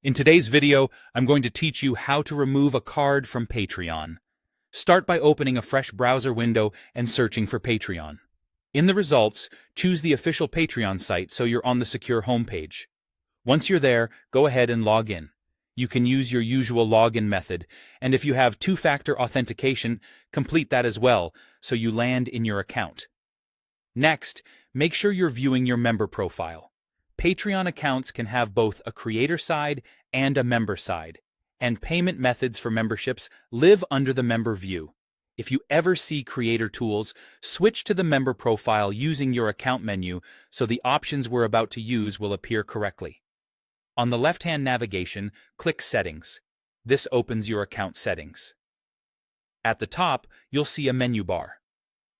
In today's video, I'm going to teach you how to remove a card from Patreon. Start by opening a fresh browser window and searching for Patreon. In the results, choose the official Patreon site so you're on the secure homepage. Once you're there, go ahead and log in. You can use your usual login method, and if you have two-factor authentication, complete that as well so you land in your account. Next, make sure you're viewing your member profile. Patreon accounts can have both a creator side and a member side, and payment methods for memberships live under the member view. If you ever see creator tools, switch to the member profile using your account menu so the options we're about to use will appear correctly. On the left-hand navigation, click Settings. This opens your account settings. At the top, you'll see a menu bar.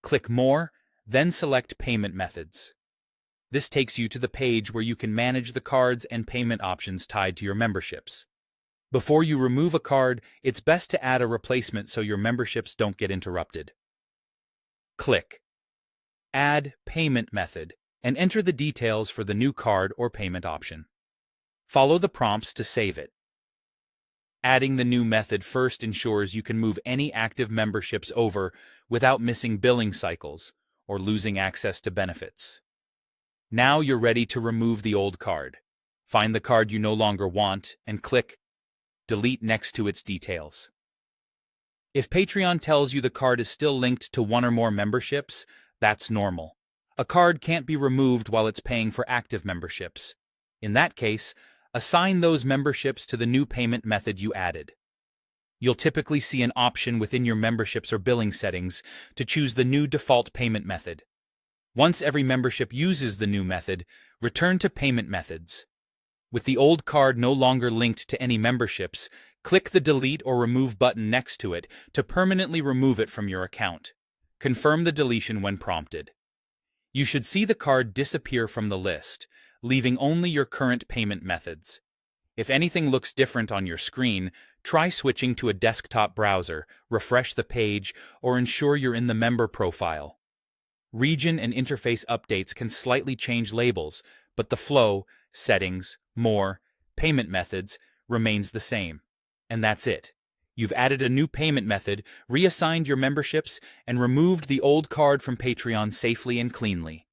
Click More, then select Payment Methods. This takes you to the page where you can manage the cards and payment options tied to your memberships. Before you remove a card, it's best to add a replacement so your memberships don't get interrupted. Click Add Payment Method and enter the details for the new card or payment option. Follow the prompts to save it. Adding the new method first ensures you can move any active memberships over without missing billing cycles or losing access to benefits. Now you're ready to remove the old card. Find the card you no longer want and click Delete next to its details. If Patreon tells you the card is still linked to one or more memberships, that's normal. A card can't be removed while it's paying for active memberships. In that case, assign those memberships to the new payment method you added. You'll typically see an option within your memberships or billing settings to choose the new default payment method. Once every membership uses the new method, return to Payment Methods. With the old card no longer linked to any memberships, click the Delete or Remove button next to it to permanently remove it from your account. Confirm the deletion when prompted. You should see the card disappear from the list, leaving only your current payment methods. If anything looks different on your screen, try switching to a desktop browser, refresh the page, or ensure you're in the member profile. Region and interface updates can slightly change labels, but the flow, settings, more, payment methods remains the same. And that's it. You've added a new payment method, reassigned your memberships, and removed the old card from Patreon safely and cleanly.